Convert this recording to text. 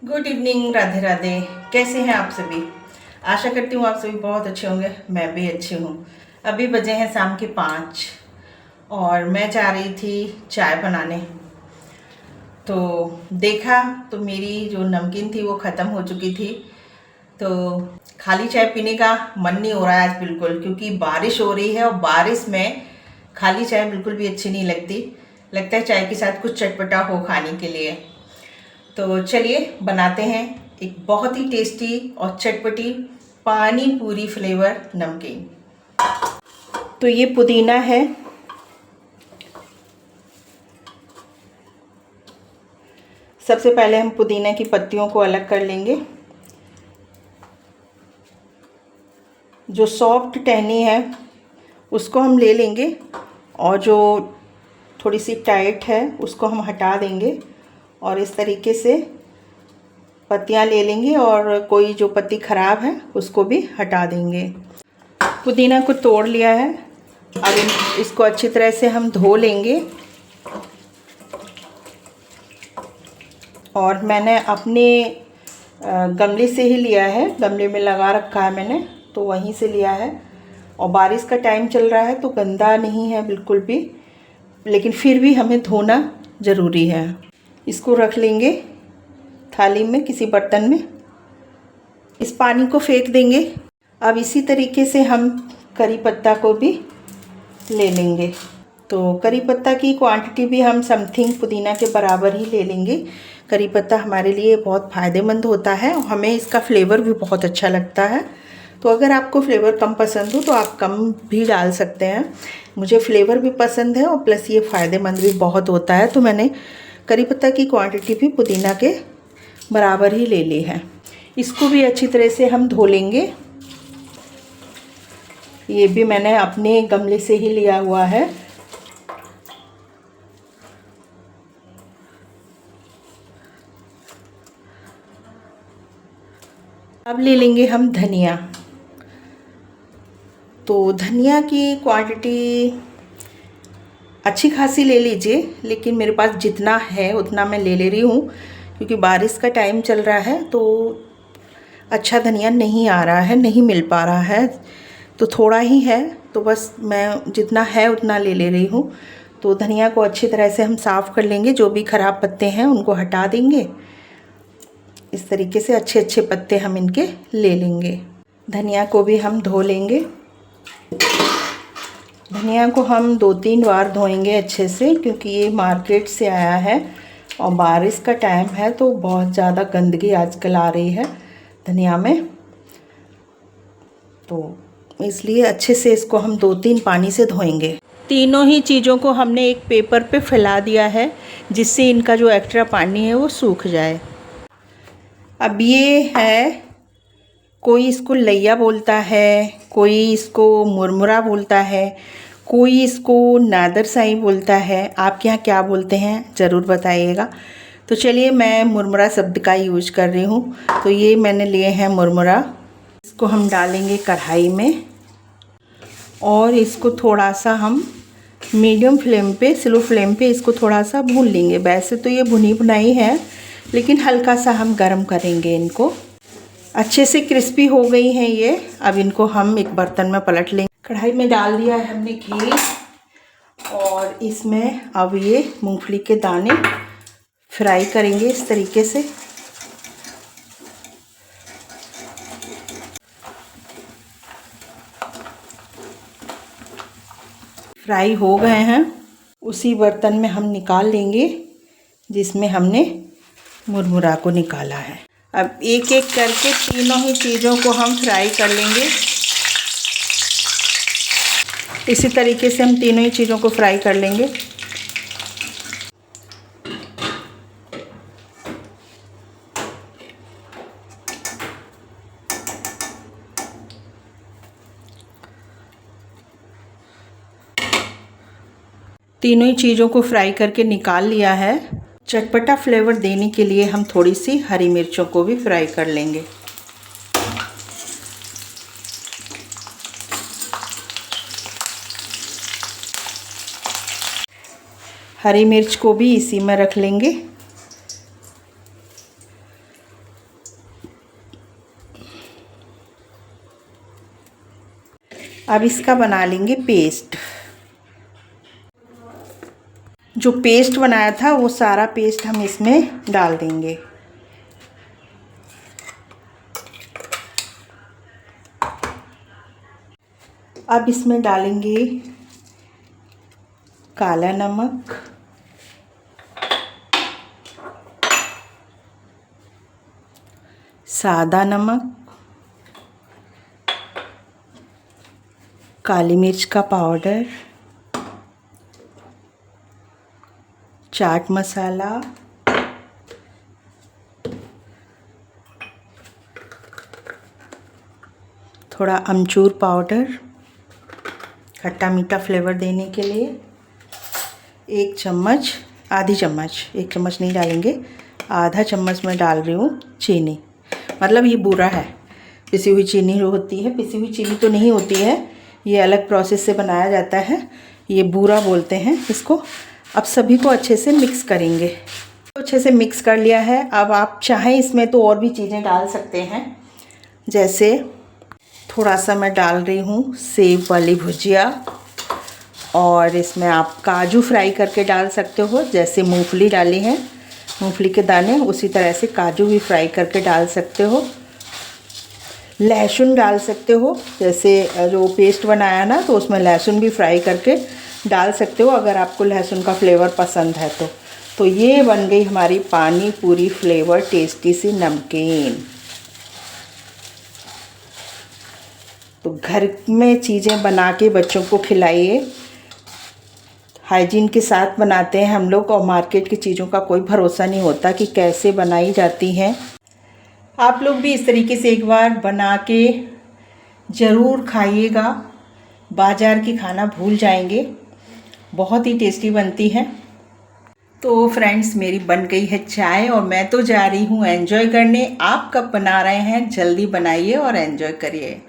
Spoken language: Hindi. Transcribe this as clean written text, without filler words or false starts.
Good evening, Radhe Radhe. कैसे हैं आप सभी? आशा करती हूँ आप सभी बहुत अच्छे होंगे। मैं भी अच्छी हूँ। अभी बजे हैं शाम के 5 और मैं जा रही थी चाय बनाने। तो देखा तो मेरी जो नमकीन थी वो ख़त्म हो चुकी थी। तो खाली चाय पीने का मन नहीं हो रहा है आज बिल्कुल, क्योंकि बारिश हो रही है और बारिश में खाली चाय बिल्कुल भी अच्छी नहीं लगती। लगता है चाय के साथ कुछ चटपटा हो खाने के लिए। तो चलिए बनाते हैं एक बहुत ही टेस्टी और चटपटी पानी पूरी फ्लेवर नमकीन। तो ये पुदीना है, सबसे पहले हम पुदीना की पत्तियों को अलग कर लेंगे। जो सॉफ्ट टहनी है उसको हम ले लेंगे और जो थोड़ी सी टाइट है उसको हम हटा देंगे और इस तरीके से पत्तियां ले लेंगे और कोई जो पत्ती ख़राब है उसको भी हटा देंगे। पुदीना को तोड़ लिया है। अब इसको अच्छी तरह से हम धो लेंगे और मैंने अपने गमले से ही लिया है, गमले में लगा रखा है मैंने, तो वहीं से लिया है। और बारिश का टाइम चल रहा है तो गंदा नहीं है बिल्कुल भी, लेकिन फिर भी हमें धोना ज़रूरी है। इसको रख लेंगे थाली में, किसी बर्तन में। इस पानी को फेंक देंगे। अब इसी तरीके से हम करी पत्ता को भी ले लेंगे। तो करी पत्ता की क्वांटिटी भी हम समथिंग पुदीना के बराबर ही ले लेंगे। करी पत्ता हमारे लिए बहुत फ़ायदेमंद होता है और हमें इसका फ्लेवर भी बहुत अच्छा लगता है। तो अगर आपको फ्लेवर कम पसंद हो तो आप कम भी डाल सकते हैं। मुझे फ्लेवर भी पसंद है और प्लस ये फ़ायदेमंद भी बहुत होता है, तो मैंने करी पत्ता की क्वांटिटी भी पुदीना के बराबर ही ले ली है। इसको भी अच्छी तरह से हम धो लेंगे। ये भी मैंने अपने गमले से ही लिया हुआ है। अब ले लेंगे हम धनिया। तो धनिया की क्वांटिटी अच्छी खासी ले लीजिए, लेकिन मेरे पास जितना है उतना मैं ले रही हूँ, क्योंकि बारिश का टाइम चल रहा है तो अच्छा धनिया नहीं आ रहा है, नहीं मिल पा रहा है, तो थोड़ा ही है। तो बस मैं जितना है उतना ले रही हूँ। तो धनिया को अच्छी तरह से हम साफ़ कर लेंगे, जो भी ख़राब पत्ते हैं उनको हटा देंगे। इस तरीके से अच्छे अच्छे पत्ते हम इनके ले लेंगे। धनिया को भी हम धो लेंगे। धनिया को हम 2-3 बार धोएंगे अच्छे से, क्योंकि ये मार्केट से आया है और बारिश का टाइम है तो बहुत ज़्यादा गंदगी आजकल आ रही है धनिया में। तो इसलिए अच्छे से इसको हम 2-3 पानी से धोएंगे। तीनों ही चीज़ों को हमने एक पेपर पे फैला दिया है, जिससे इनका जो एक्स्ट्रा पानी है वो सूख जाए। अब ये है, कोई इसको लैया बोलता है, कोई इसको मुरमुरा बोलता है, कोई इसको नादरसाई बोलता है। आपके यहाँ क्या बोलते हैं ज़रूर बताइएगा। तो चलिए मैं मुरमुरा शब्द का यूज कर रही हूँ। तो ये मैंने लिए हैं मुरमुरा। इसको हम डालेंगे कढ़ाई में और इसको थोड़ा सा हम मीडियम फ्लेम पे, स्लो फ्लेम पे इसको थोड़ा सा भून लेंगे। वैसे तो ये भुनी भुनाई है, लेकिन हल्का सा हम गर्म करेंगे इनको। अच्छे से क्रिस्पी हो गई हैं ये। अब इनको हम एक बर्तन में पलट लेंगे। कढ़ाई में डाल दिया है हमने घी और इसमें अब ये मूंगफली के दाने फ्राई करेंगे इस तरीके से। फ्राई हो गए हैं, उसी बर्तन में हम निकाल लेंगे जिसमें हमने मुरमुरा को निकाला है। अब एक एक करके तीनों ही चीज़ों को हम फ्राई कर लेंगे। इसी तरीके से हम तीनों ही चीज़ों को फ्राई कर लेंगे। तीनों ही चीज़ों को फ्राई करके निकाल लिया है। चटपटा फ्लेवर देने के लिए हम थोड़ी सी हरी मिर्चों को भी फ्राई कर लेंगे। हरी मिर्च को भी इसी में रख लेंगे। अब इसका बना लेंगे पेस्ट। जो पेस्ट बनाया था वो सारा पेस्ट हम इसमें डाल देंगे। अब इसमें डालेंगे काला नमक, सादा नमक, काली मिर्च का पाउडर, चाट मसाला, थोड़ा अमचूर पाउडर खट्टा मीठा फ्लेवर देने के लिए, 1 चम्मच, आधी चम्मच, 1 चम्मच नहीं डालेंगे, आधा चम्मच मैं डाल रही हूँ चीनी। मतलब ये बूरा है, पिसी हुई चीनी जो होती है, पिसी हुई चीनी तो नहीं होती है, ये अलग प्रोसेस से बनाया जाता है, ये बूरा बोलते हैं इसको। अब सभी को अच्छे से मिक्स करेंगे। तो अच्छे से मिक्स कर लिया है। अब आप चाहें इसमें तो और भी चीज़ें डाल सकते हैं, जैसे थोड़ा सा मैं डाल रही हूँ सेब वाली भुजिया, और इसमें आप काजू फ्राई करके डाल सकते हो, जैसे मूंगफली डाली है, मूंगफली के दाने, उसी तरह से काजू भी फ्राई करके डाल सकते हो। लहसुन डाल सकते हो, जैसे जो पेस्ट बनाया ना तो उसमें लहसुन भी फ्राई करके डाल सकते हो, अगर आपको लहसुन का फ्लेवर पसंद है तो ये बन गई हमारी पानी पूरी फ्लेवर टेस्टी सी नमकीन। तो घर में चीज़ें बना के बच्चों को खिलाइए। हाइजीन के साथ बनाते हैं हम लोग, और मार्केट की चीज़ों का कोई भरोसा नहीं होता कि कैसे बनाई जाती हैं। आप लोग भी इस तरीके से एक बार बना के ज़रूर खाइएगा, बाज़ार की खाना भूल जाएंगे, बहुत ही टेस्टी बनती है। तो फ्रेंड्स, मेरी बन गई है चाय और मैं तो जा रही हूँ एंजॉय करने। आप कब बना रहे हैं, जल्दी बनाइए और एंजॉय करिए।